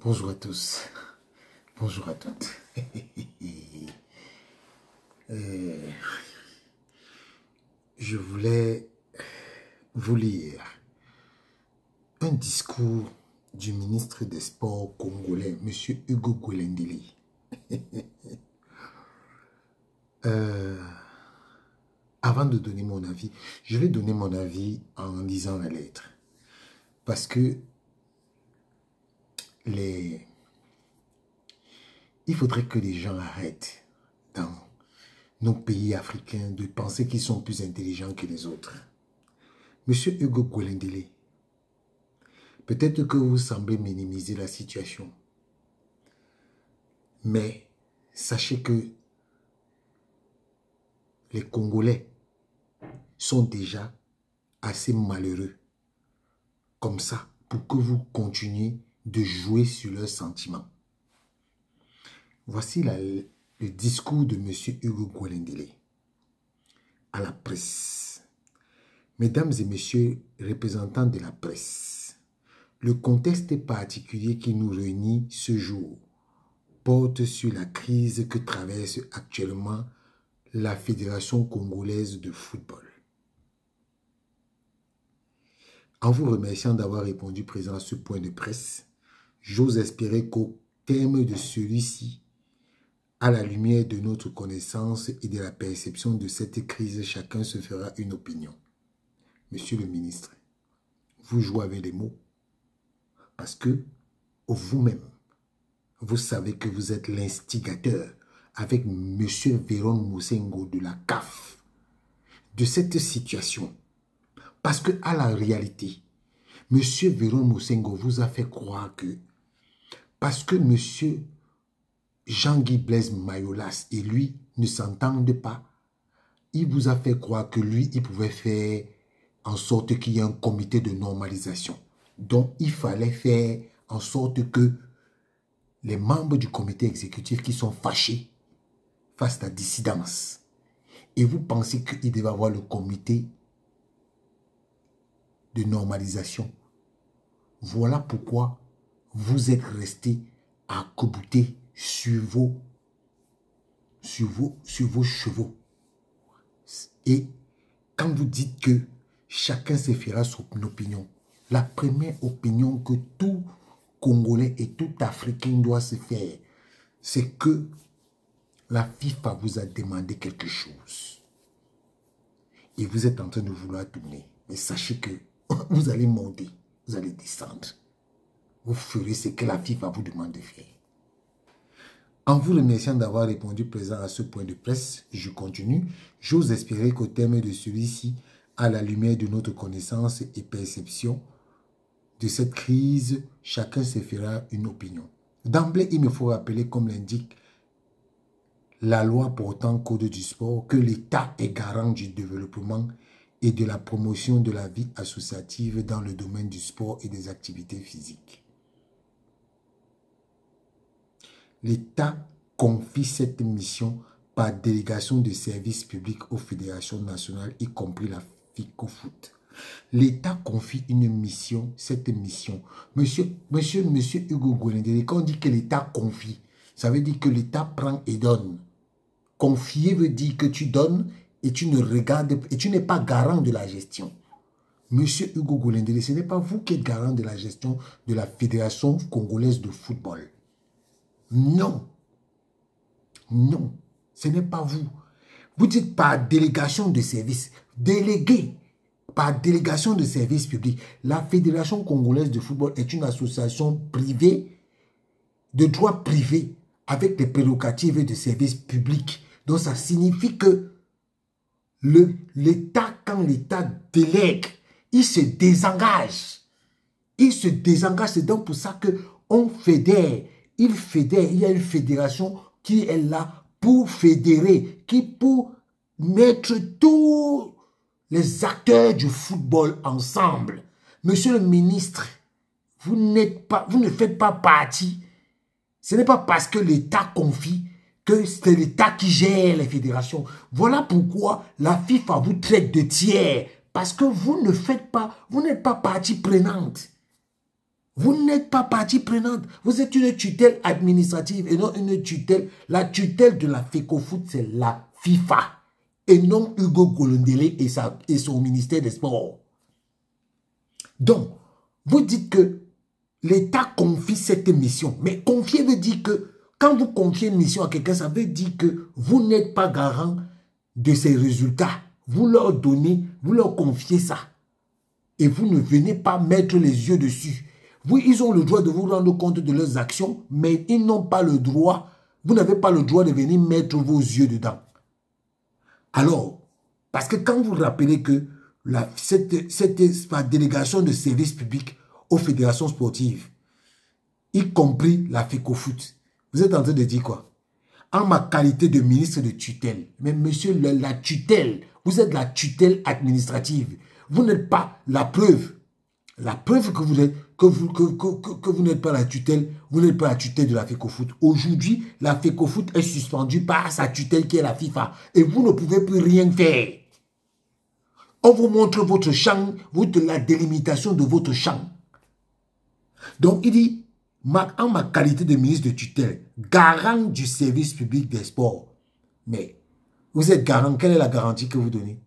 Bonjour à tous, bonjour à toutes. Je voulais vous lire un discours du ministre des Sports congolais, M. Hugo Gwelendele. Avant de donner mon avis, je vais donner mon avis en lisant la lettre. Parce que il faudrait que les gens arrêtent dans nos pays africains de penser qu'ils sont plus intelligents que les autres. Monsieur Hugo Gwelendele, peut-être que vous semblez minimiser la situation, mais sachez que les Congolais sont déjà assez malheureux comme ça pour que vous continuiez de jouer sur leurs sentiments. Voici le discours de M. Hugo Gwelendele à la presse. Mesdames et messieurs représentants de la presse, le contexte particulier qui nous réunit ce jour porte sur la crise que traverse actuellement la Fédération congolaise de football. En vous remerciant d'avoir répondu présent à ce point de presse, j'ose espérer qu'au terme de celui-ci, à la lumière de notre connaissance et de la perception de cette crise, chacun se fera une opinion. Monsieur le ministre, vous jouez avec les mots parce que vous-même, vous savez que vous êtes l'instigateur avec M. Véron Moussengo de la CAF de cette situation. Parce que à la réalité, M. Véron Moussengo vous a fait croire que parce que M. Jean-Guy Blaise Mayolas et lui ne s'entendent pas, il vous a fait croire que lui, il pouvait faire en sorte qu'il y ait un comité de normalisation. Donc, il fallait faire en sorte que les membres du comité exécutif qui sont fâchés fassent la dissidence. Et vous pensez qu'il devait avoir le comité de normalisation. Voilà pourquoi vous êtes restés à accobouter sur vos chevaux. Et quand vous dites que chacun se fera son opinion, la première opinion que tout Congolais et tout Africain doit se faire, c'est que la FIFA vous a demandé quelque chose. Et vous êtes en train de vouloir tourner. Mais sachez que vous allez monter, vous allez descendre. Vous ferez ce que la FIFA vous demande de faire. En vous remerciant d'avoir répondu présent à ce point de presse, je continue. J'ose espérer qu'au terme de celui-ci, à la lumière de notre connaissance et perception de cette crise, chacun se fera une opinion. D'emblée, il me faut rappeler, comme l'indique la loi portant code du sport, que l'État est garant du développement et de la promotion de la vie associative dans le domaine du sport et des activités physiques. L'État confie cette mission par délégation de services publics aux fédérations nationales, y compris la FICOFOOT. L'État confie une mission, cette mission. Monsieur Hugo Gwelendele, quand on dit que l'État confie, ça veut dire que l'État prend et donne. Confier veut dire que tu donnes et tu ne regardes et tu n'es pas garant de la gestion. Monsieur Hugo Gwelendele, ce n'est pas vous qui êtes garant de la gestion de la Fédération congolaise de football. Non. Non, ce n'est pas vous. Vous dites par délégation de services, délégué par délégation de services publics. La Fédération congolaise de football est une association privée, de droit privé, avec des prérogatives de services publics. Donc ça signifie que l'État, quand l'État délègue, il se désengage. Il se désengage, c'est donc pour ça qu'on fédère. Il fédère, il y a une fédération qui est là pour fédérer, pour mettre tous les acteurs du football ensemble. Monsieur le ministre, vous ne faites pas partie. Ce n'est pas parce que l'État confie que c'est l'État qui gère les fédérations. Voilà pourquoi la FIFA vous traite de tiers. Parce que vous ne faites pas, vous n'êtes pas partie prenante. Vous n'êtes pas partie prenante. Vous êtes une tutelle administrative et non une tutelle. La tutelle de la FECOFOOT, c'est la FIFA. Et non Hugo Golondele et son ministère des Sports. Donc, vous dites que l'État confie cette mission. Mais confier veut dire que quand vous confiez une mission à quelqu'un, ça veut dire que vous n'êtes pas garant de ces résultats. Vous leur donnez, vous leur confiez ça. Et vous ne venez pas mettre les yeux dessus. Ils ont le droit de vous rendre compte de leurs actions, mais ils n'ont pas le droit, vous n'avez pas le droit de venir mettre vos yeux dedans. Alors, parce que quand vous rappelez que cette délégation de services publics aux fédérations sportives, y compris la FECOFOOT, vous êtes en train de dire quoi? En ma qualité de ministre de tutelle, mais monsieur, la tutelle, vous êtes la tutelle administrative. Vous n'êtes pas la preuve. La preuve que vous êtes, que vous n'êtes pas la tutelle, vous n'êtes pas la tutelle de la FECOFOOT. Aujourd'hui, la FECOFOOT est suspendue par sa tutelle qui est la FIFA. Et vous ne pouvez plus rien faire. On vous montre votre champ, la délimitation de votre champ. Donc, il dit, en ma qualité de ministre de tutelle, garant du service public des sports. Mais, vous êtes garant, quelle est la garantie que vous donnez?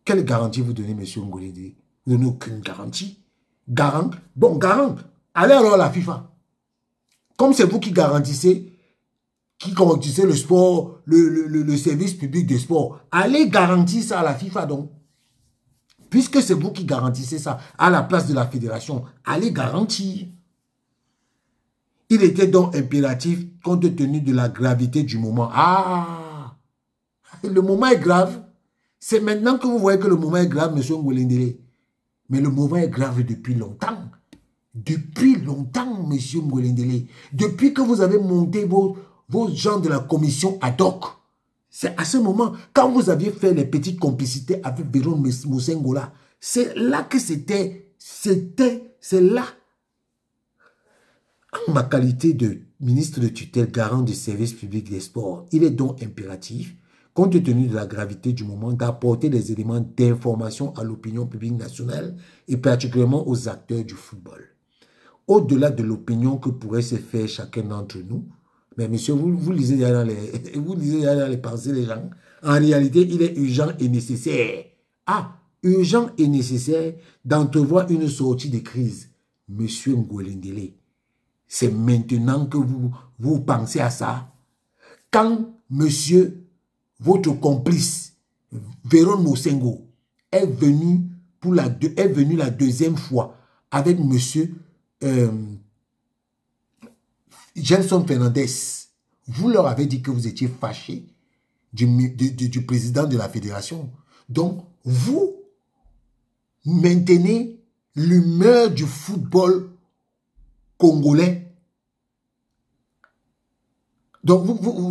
Quelle garantie vous donnez, monsieur Ngolende? Vous ne donnez aucune garantie. Garant, bon, garant, allez alors à la FIFA. Comme c'est vous qui garantissez le sport, le service public des sports, allez garantir ça à la FIFA donc. Puisque c'est vous qui garantissez ça à la place de la fédération, allez garantir. Il était donc impératif, compte tenu de la gravité du moment. Ah, le moment est grave. C'est maintenant que vous voyez que le moment est grave, monsieur Ngolendele. Mais le moment est grave depuis longtemps. Depuis longtemps, monsieur Ngolendele. Depuis que vous avez monté vos gens de la commission ad hoc. C'est à ce moment, quand vous aviez fait les petites complicités avec Véron Mosengola, c'est là que c'est là. En ma qualité de ministre de tutelle garant du service public des sports, il est donc impératif, compte tenu de la gravité du moment, d'apporter des éléments d'information à l'opinion publique nationale et particulièrement aux acteurs du football. Au-delà de l'opinion que pourrait se faire chacun d'entre nous, mais monsieur, vous lisez dans les pensées des gens, en réalité, il est urgent et nécessaire. Ah, urgent et nécessaire d'entrevoir une sortie de crise. Monsieur Ngolendele, c'est maintenant que vous pensez à ça. Quand monsieur, votre complice, Véron Mosengo, est venu la deuxième fois avec monsieur Gelson Fernandez, vous leur avez dit que vous étiez fâché du président de la fédération. Donc, vous maintenez l'humeur du football congolais. Donc,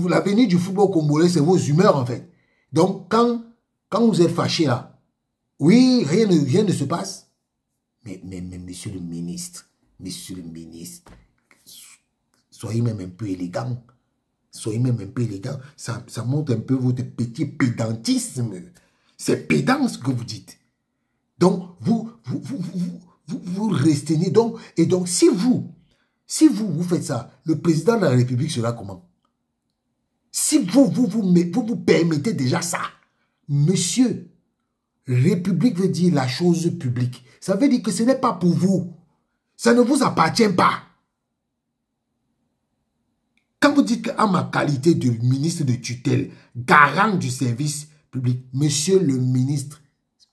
l'avenir du football congolais, c'est vos humeurs, en fait. Donc, quand vous êtes fâché, là, oui, rien ne se passe. Mais monsieur le ministre, soyez même un peu élégant. Soyez même un peu élégant. Ça montre un peu votre petit pédantisme. C'est pédant ce que vous dites. Donc, vous restez. Et donc, si vous faites ça, le président de la République sera comment? Si vous permettez déjà ça, monsieur, République veut dire la chose publique. Ça veut dire que ce n'est pas pour vous. Ça ne vous appartient pas. Quand vous dites qu'en ma qualité de ministre de tutelle, garant du service public, monsieur le ministre,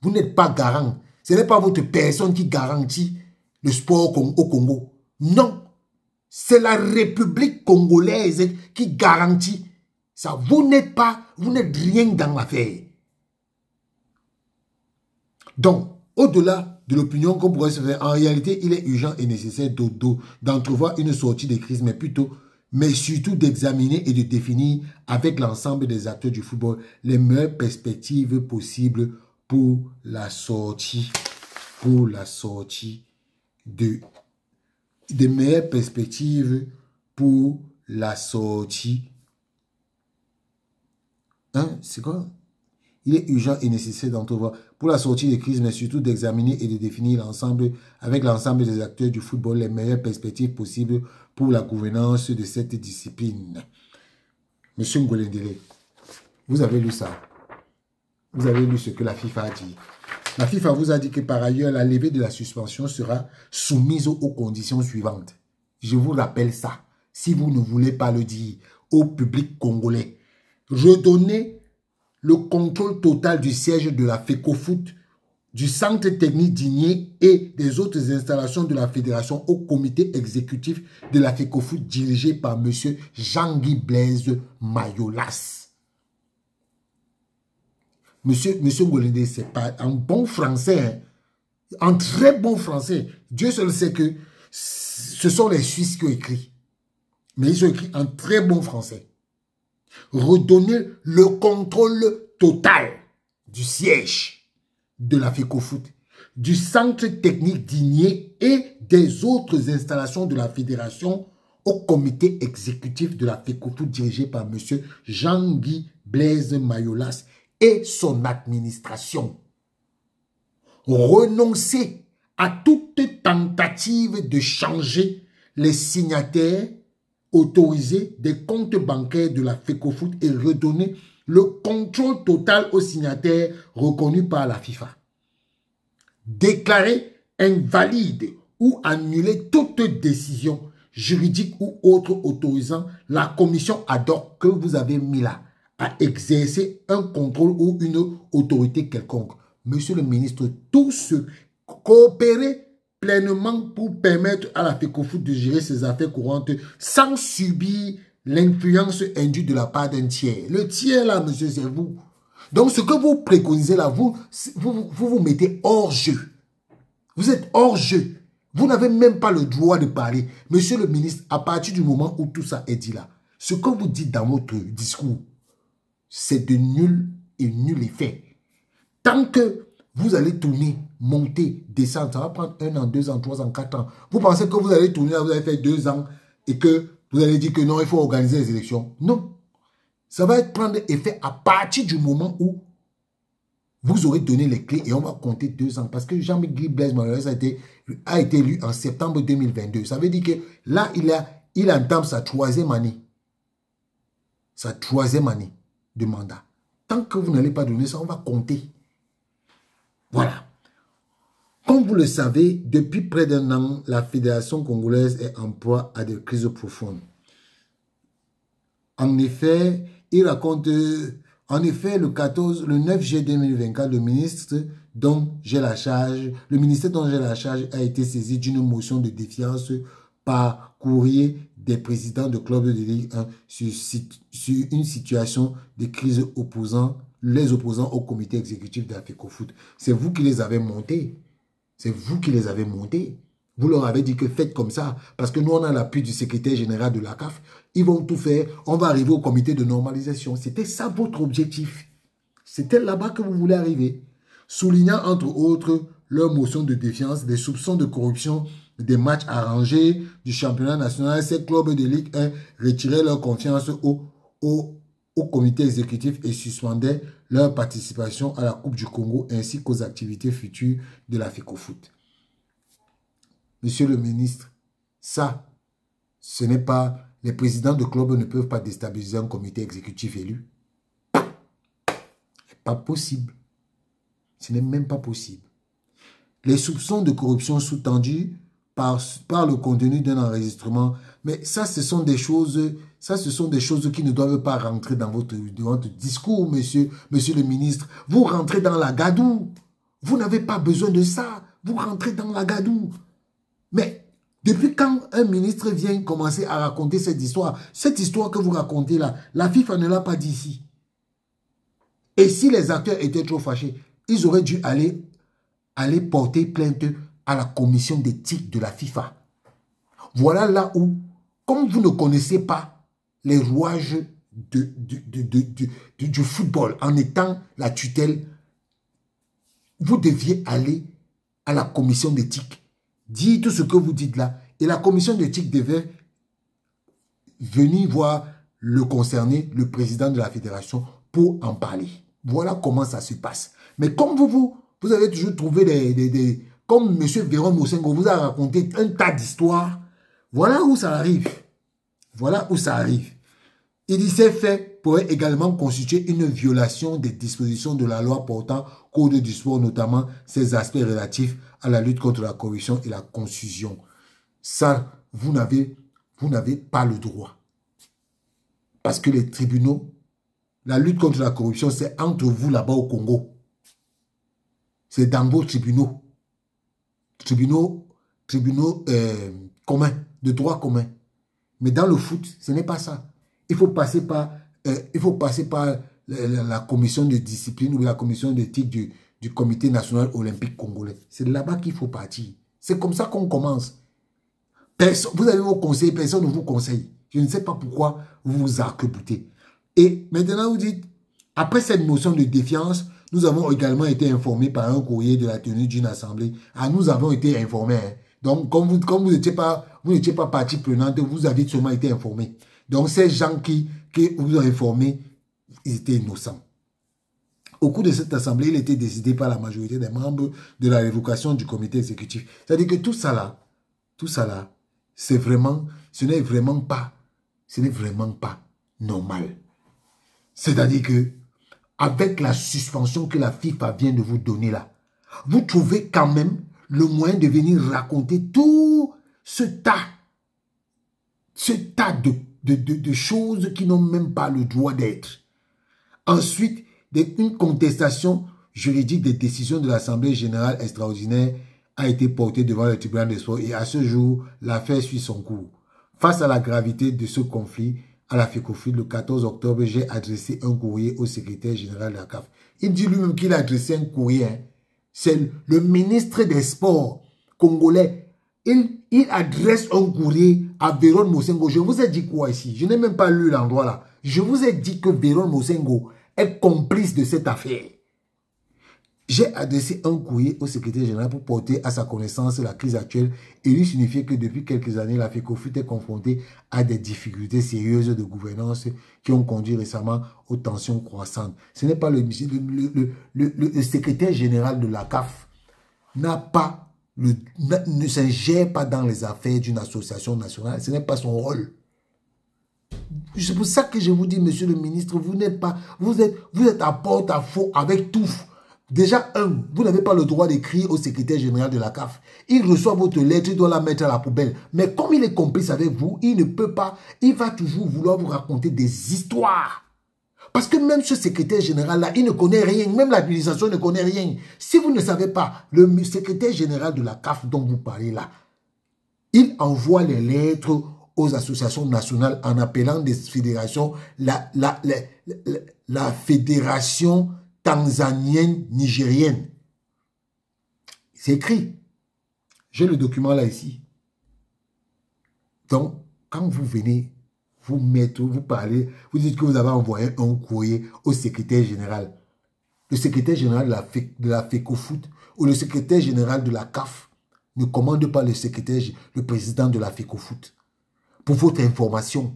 vous n'êtes pas garant. Ce n'est pas votre personne qui garantit le sport au Congo. Non. C'est la République congolaise qui garantit ça. Vous n'êtes rien dans l'affaire. Donc, au-delà de l'opinion qu'on pourrait se faire, en réalité, il est urgent et nécessaire d'entrevoir une sortie de crise, mais surtout d'examiner et de définir avec l'ensemble des acteurs du football les meilleures perspectives possibles pour la sortie, des meilleures perspectives pour la sortie. Hein, c'est quoi? il est urgent et nécessaire d'entrevoir pour la sortie de crise, mais surtout d'examiner et de définir l'ensemble, avec l'ensemble des acteurs du football, les meilleures perspectives possibles pour la gouvernance de cette discipline. Monsieur Ngolendele, vous avez lu ça. Vous avez lu ce que la FIFA a dit. La FIFA vous a dit que par ailleurs, la levée de la suspension sera soumise aux conditions suivantes. Je vous rappelle ça, si vous ne voulez pas le dire au public congolais. Redonner le contrôle total du siège de la FECOFOOT, du centre technique d'Igné et des autres installations de la fédération au comité exécutif de la FECOFOOT dirigé par M. Jean-Guy Blaise Mayolas. Monsieur Ngolende, c'est pas en bon français, hein, en très bon français. Dieu seul sait que ce sont les Suisses qui ont écrit. Mais ils ont écrit en très bon français. Redonner le contrôle total du siège de la FECOFOOT, du centre technique d'Igné et des autres installations de la fédération au comité exécutif de la FECOFOOT dirigé par M. Jean-Guy Blaise Mayolas et son administration. Renoncer à toute tentative de changer les signataires autorisés des comptes bancaires de la FECOFOOT et redonner le contrôle total aux signataires reconnus par la FIFA. Déclarer invalide ou annuler toute décision juridique ou autre autorisant la commission ad hoc que vous avez mis là à exercer un contrôle ou une autorité quelconque. Monsieur le ministre, tous coopérer pleinement pour permettre à la FECOFOOT de gérer ses affaires courantes sans subir l'influence induite de la part d'un tiers. Le tiers là, monsieur, c'est vous. Donc ce que vous préconisez là, vous mettez hors jeu. Vous êtes hors jeu. Vous n'avez même pas le droit de parler. Monsieur le ministre, à partir du moment où tout ça est dit là, ce que vous dites dans votre discours, c'est de nul et nul effet. Tant que vous allez tourner, monter, descendre, ça va prendre 1 an, 2 ans, 3 ans, 4 ans. Vous pensez que vous allez tourner, vous allez faire 2 ans et que vous allez dire que non, il faut organiser les élections. Non. Ça va prendre effet à partir du moment où vous aurez donné les clés et on va compter 2 ans. Parce que Jean-Guy Blaise Mayolas a été élu en septembre 2022. Ça veut dire que là, il entame sa 3e année. Sa 3e année de mandat. Tant que vous n'allez pas donner ça, on va compter. Voilà. Comme vous le savez, depuis près d'1 an, la Fédération congolaise est en proie à des crises profondes. En effet, il raconte, le 9 juillet 2024, le ministère dont j'ai la charge a été saisi d'une motion de défiance par courrier des présidents de clubs de Ligue 1 sur une situation de crise les opposants au comité exécutif de la FECOFOOT. C'est vous qui les avez montés. C'est vous qui les avez montés. Vous leur avez dit que faites comme ça. Parce que nous, on a l'appui du secrétaire général de la CAF. Ils vont tout faire. On va arriver au comité de normalisation. C'était ça votre objectif. C'était là-bas que vous voulez arriver. Soulignant entre autres leur motion de défiance, des soupçons de corruption, des matchs arrangés du championnat national, ces clubs de Ligue 1 retiraient leur confiance au comité exécutif et suspendaient leur participation à la Coupe du Congo ainsi qu'aux activités futures de la FECOFOOT. Monsieur le ministre, ça, ce n'est pas... Les présidents de clubs ne peuvent pas déstabiliser un comité exécutif élu. C'est pas possible. Ce n'est même pas possible. Les soupçons de corruption sous-tendus par le contenu d'un enregistrement, mais ça, ce sont des choses qui ne doivent pas rentrer dans votre discours, monsieur le ministre. Vous rentrez dans la gadoue. Vous n'avez pas besoin de ça. Vous rentrez dans la gadoue. Mais depuis quand un ministre vient commencer à raconter cette histoire que vous racontez là, la FIFA ne l'a pas dit ici. Et si les acteurs étaient trop fâchés, ils auraient dû aller porter plainte à la commission d'éthique de la FIFA. Voilà là où, comme vous ne connaissez pas les rouages du football en étant la tutelle, vous deviez aller à la commission d'éthique, dire tout ce que vous dites là, et la commission d'éthique devait venir voir le concerné, le président de la fédération, pour en parler. Voilà comment ça se passe. Mais comme vous avez toujours trouvé comme M. Véron Mosengo vous a raconté un tas d'histoires, voilà où ça arrive. Voilà où ça arrive. Il dit ces faits pourraient également constituer une violation des dispositions de la loi portant code du sport, notamment ses aspects relatifs à la lutte contre la corruption et la confusion. Ça, vous n'avez pas le droit. Parce que les tribunaux, la lutte contre la corruption, c'est entre vous là-bas au Congo. C'est dans vos tribunaux. Tribunaux communs, de droit commun. Mais dans le foot, ce n'est pas ça. Il faut passer par, la commission de discipline ou la commission d'éthique du Comité national olympique congolais. C'est là-bas qu'il faut partir. C'est comme ça qu'on commence. Vous avez vos conseils, personne ne vous conseille. Je ne sais pas pourquoi vous vous arc-boutez. Et maintenant, vous dites, après cette motion de défiance, nous avons également été informés par un courrier de la tenue d'une assemblée. Ah, nous avons été informés. Hein. Donc, comme vous n'étiez pas partie prenante, vous avez sûrement été informés. Donc, ces gens qui vous ont informés, ils étaient innocents. Au cours de cette assemblée, il était décidé par la majorité des membres de la révocation du comité exécutif. C'est-à-dire que tout ça là, ce n'est vraiment pas normal. C'est-à-dire que, avec la suspension que la FIFA vient de vous donner là, vous trouvez quand même le moyen de venir raconter tout ce tas de choses qui n'ont même pas le droit d'être. Ensuite, une contestation juridique des décisions de l'Assemblée générale extraordinaire a été portée devant le tribunal des sports et à ce jour, l'affaire suit son cours. Face à la gravité de ce conflit, à la FECOFOOT, le 14 octobre, j'ai adressé un courrier au secrétaire général de la CAF. Il dit lui-même qu'il a adressé un courrier. Hein. C'est le ministre des Sports congolais. Il adresse un courrier à Véron Mosengo. Je vous ai dit quoi ici? Je n'ai même pas lu l'endroit là. Je vous ai dit que Véron Mosengo est complice de cette affaire. J'ai adressé un courrier au secrétaire général pour porter à sa connaissance la crise actuelle et lui signifier que depuis quelques années, la FECOFOOT est confrontée à des difficultés sérieuses de gouvernance qui ont conduit récemment aux tensions croissantes. Ce n'est pas le secrétaire général de la CAF ne s'ingère pas dans les affaires d'une association nationale. Ce n'est pas son rôle. C'est pour ça que je vous dis, monsieur le ministre, vous êtes à porte-à-faux avec tout. Déjà, vous n'avez pas le droit d'écrire au secrétaire général de la CAF. Il reçoit votre lettre, il doit la mettre à la poubelle. Mais comme il est complice avec vous, il ne peut pas, il va toujours vouloir vous raconter des histoires. Parce que même ce secrétaire général-là, il ne connaît rien, même l'administration ne connaît rien. Si vous ne savez pas, le secrétaire général de la CAF dont vous parlez là, il envoie les lettres aux associations nationales en appelant des fédérations, la fédération tanzanienne, nigérienne. C'est écrit. J'ai le document là ici. Donc, quand vous venez, vous parlez, vous dites que vous avez envoyé un courrier au secrétaire général. Le secrétaire général de la FECOFOOT ou le secrétaire général de la CAF ne commande pas le président de la FECOFOOT. Pour votre information,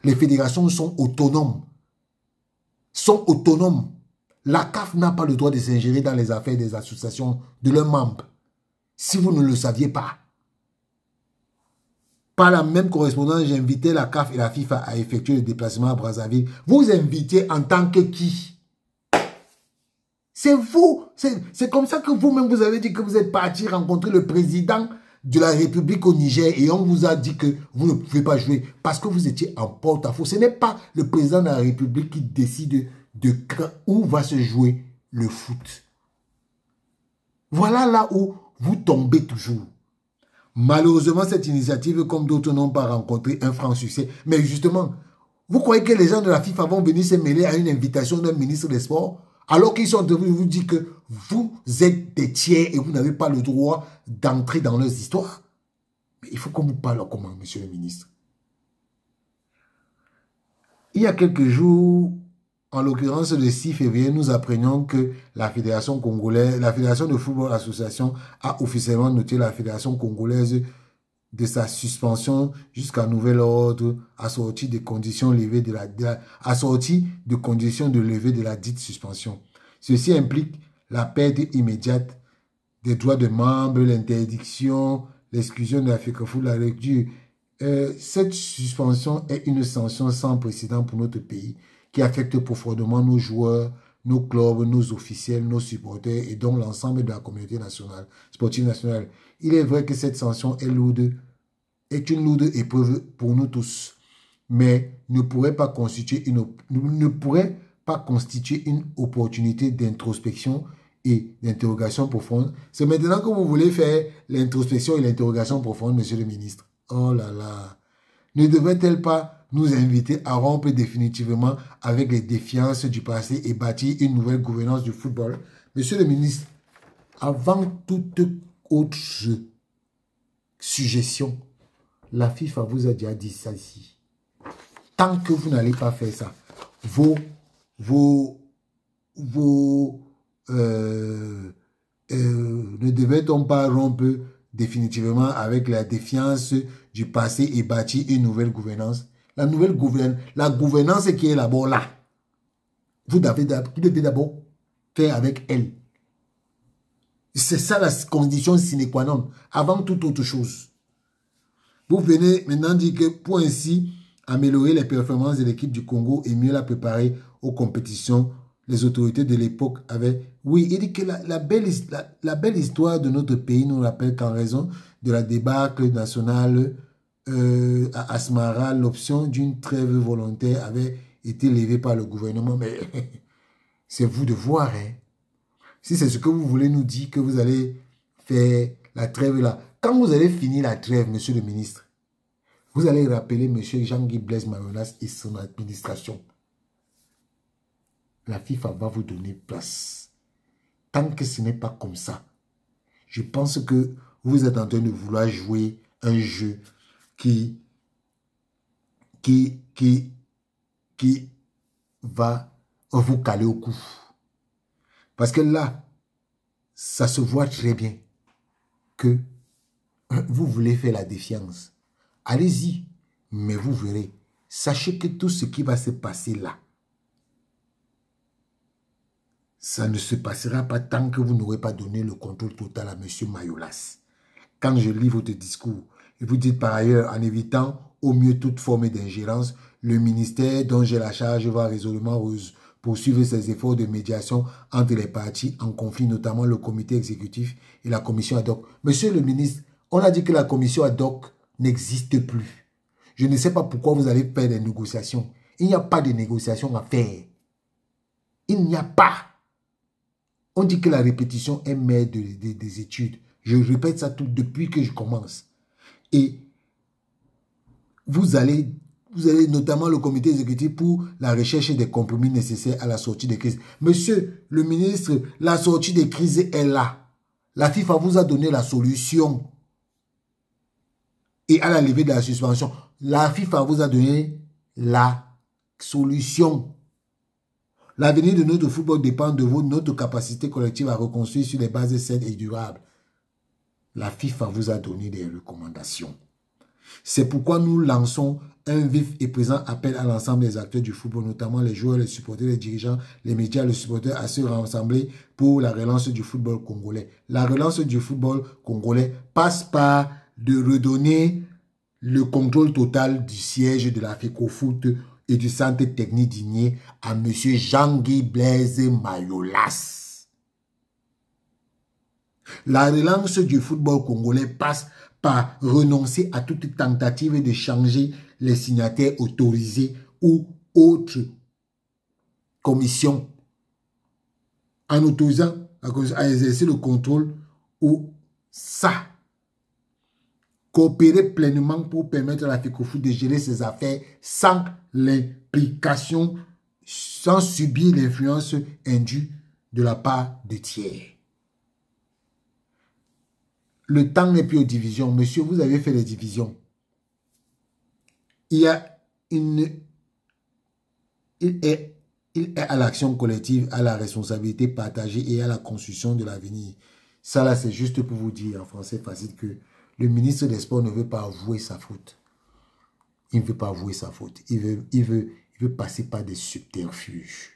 les fédérations sont autonomes. La CAF n'a pas le droit de s'ingérer dans les affaires des associations de leurs membres. Si vous ne le saviez pas. Par la même correspondance, j'ai invité la CAF et la FIFA à effectuer le déplacement à Brazzaville. Vous invitez en tant que qui? C'est vous. C'est comme ça que vous-même vous avez dit que vous êtes parti rencontrer le président de la République au Niger et on vous a dit que vous ne pouvez pas jouer parce que vous étiez en porte-à-faux. Ce n'est pas le président de la République qui décide de où va se jouer le foot. Voilà là où vous tombez toujours. Malheureusement, cette initiative, comme d'autres, n'ont pas rencontré un franc succès. Mais justement, vous croyez que les gens de la FIFA vont venir se mêler à une invitation d'un ministre des Sports alors qu'ils sont en train de vous dire que vous êtes des tiers et vous n'avez pas le droit d'entrer dans leurs histoires? Mais il faut qu'on vous parle comment, monsieur le ministre? Il y a quelques jours, en l'occurrence le 6 février, nous apprenions que la Fédération congolaise, la Fédération de football association a officiellement noté la Fédération congolaise de sa suspension jusqu'à nouvel ordre, assorti de conditions levées assorti de conditions de levée de la dite suspension. Ceci implique la perte immédiate des droits de membres, l'interdiction, l'exclusion de la FECAFOOT, la lecture. Cette suspension est une sanction sans précédent pour notre pays qui affecte profondément nos joueurs, nos clubs, nos officiels, nos supporters et donc l'ensemble de la communauté nationale, sportive nationale. Il est vrai que cette sanction est une lourde épreuve pour nous tous, mais ne pourrait pas constituer une opportunité d'introspection et d'interrogation profonde. C'est maintenant que vous voulez faire l'introspection et l'interrogation profonde, monsieur le ministre. Oh là là. Ne devrait-elle pas nous inviter à rompre définitivement avec les défiances du passé et bâtir une nouvelle gouvernance du football? Monsieur le ministre, avant toute autre suggestion, la FIFA vous a déjà dit ça ici. Tant que vous n'allez pas faire ça, ne devait-on pas rompre définitivement avec la défiance du passé et bâtir une nouvelle gouvernance? La gouvernance qui est là-bas là, vous devez d'abord faire avec elle. C'est ça la condition sine qua non, avant toute autre chose. Vous venez maintenant dire que pour ainsi améliorer les performances de l'équipe du Congo et mieux la préparer aux compétitions, les autorités de l'époque avaient... Oui, il dit que la belle histoire de notre pays nous rappelle qu'en raison de la débâcle nationale à Asmara, l'option d'une trêve volontaire avait été levée par le gouvernement. Mais c'est vous de voir, hein. Si c'est ce que vous voulez nous dire, que vous allez faire la trêve là. Quand vous allez finir la trêve, monsieur le ministre, vous allez rappeler monsieur Jean-Guy Blaise Mayolas et son administration. La FIFA va vous donner place. Tant que ce n'est pas comme ça, je pense que vous êtes en train de vouloir jouer un jeu qui va vous caler au cou. Parce que là, ça se voit très bien que vous voulez faire la défiance. Allez-y, mais vous verrez. Sachez que tout ce qui va se passer là, ça ne se passera pas tant que vous n'aurez pas donné le contrôle total à M. Mayolas. Quand je lis votre discours, et vous dites par ailleurs, en évitant au mieux toute forme d'ingérence, le ministère dont j'ai la charge va résolument poursuivre ses efforts de médiation entre les parties en conflit, notamment le comité exécutif et la commission ad hoc. Monsieur le ministre, on a dit que la commission ad hoc n'existe plus. Je ne sais pas pourquoi vous allez faire des négociations. Il n'y a pas de négociations à faire. Il n'y a pas. On dit que la répétition est mère des études. Je répète ça tout depuis que je commence. Et vous allez notamment le comité exécutif pour la recherche des compromis nécessaires à la sortie des crises. Monsieur le ministre, la sortie des crises est là. La FIFA vous a donné la solution. Et à la levée de la suspension, la FIFA vous a donné la solution. L'avenir de notre football dépend de notre capacité collective à reconstruire sur des bases saines et durables. La FIFA vous a donné des recommandations. C'est pourquoi nous lançons un vif et présent appel à l'ensemble des acteurs du football, notamment les joueurs, les supporters, les dirigeants, les médias, les supporters, à se rassembler pour la relance du football congolais. La relance du football congolais passe par de redonner le contrôle total du siège de la FECAFOOT et du centre technique digné à M. Jean-Guy Blaise Mayolas. La relance du football congolais passe par renoncer à toute tentative de changer les signataires autorisés ou autres commissions en autorisant à exercer le contrôle ou ça. Coopérer pleinement pour permettre à la FECAFOOT de gérer ses affaires sans l'implication, sans subir l'influence indue de la part de tiers. Le temps n'est plus aux divisions. Monsieur, vous avez fait les divisions. Il est à l'action collective, à la responsabilité partagée et à la construction de l'avenir. Ça là, c'est juste pour vous dire en français facile que Le ministre des Sports ne veut pas avouer sa faute. Il ne veut pas avouer sa faute. Il veut passer par des subterfuges.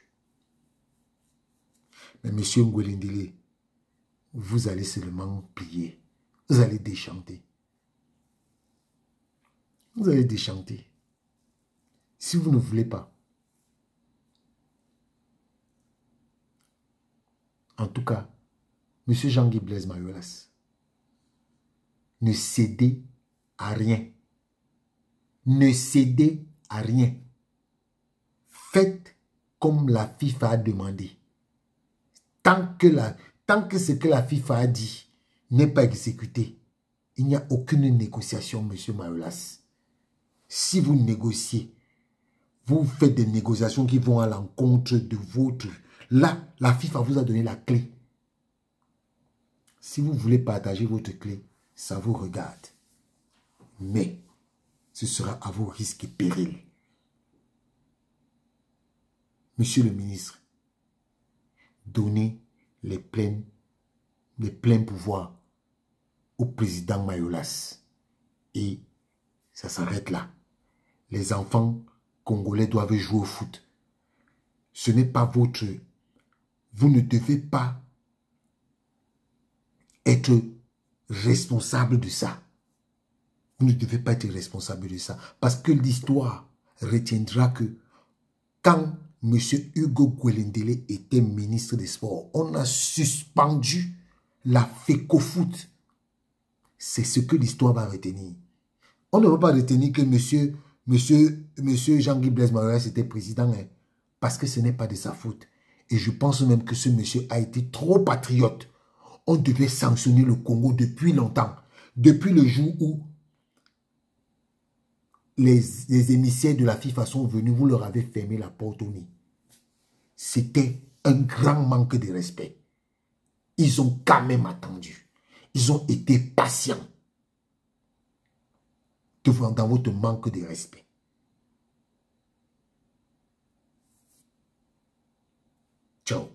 Mais monsieur Ngouelindile, vous allez seulement plier. Vous allez déchanter. Vous allez déchanter. Si vous ne voulez pas. En tout cas, monsieur Jean-Guy Blaise Mayolas, ne cédez à rien. Ne cédez à rien. Faites comme la FIFA a demandé. Tant que ce que la FIFA a dit n'est pas exécuté, il n'y a aucune négociation, monsieur Mayolas. Si vous négociez, vous faites des négociations qui vont à l'encontre de votre... Là, la FIFA vous a donné la clé. Si vous voulez partager votre clé, ça vous regarde. Mais ce sera à vos risques et périls. Monsieur le ministre, donnez les pleins pouvoirs au président Mayolas. Et ça s'arrête là. Les enfants congolais doivent jouer au foot. Ce n'est pas votre... Vous ne devez pas être responsable de ça. Vous ne devez pas être responsable de ça. Parce que l'histoire retiendra que quand M. Hugo Ngouelindile était ministre des Sports, on a suspendu la FECOFOOT. C'est ce que l'histoire va retenir. On ne va pas retenir que monsieur Jean-Guy Blaise Mayolas était président, hein, parce que ce n'est pas de sa faute. Et je pense même que ce monsieur a été trop patriote. On devait sanctionner le Congo depuis longtemps. Depuis le jour où les émissaires de la FIFA sont venus, vous leur avez fermé la porte au nez. C'était un grand manque de respect. Ils ont quand même attendu. Ils ont été patients dans votre manque de respect. Ciao.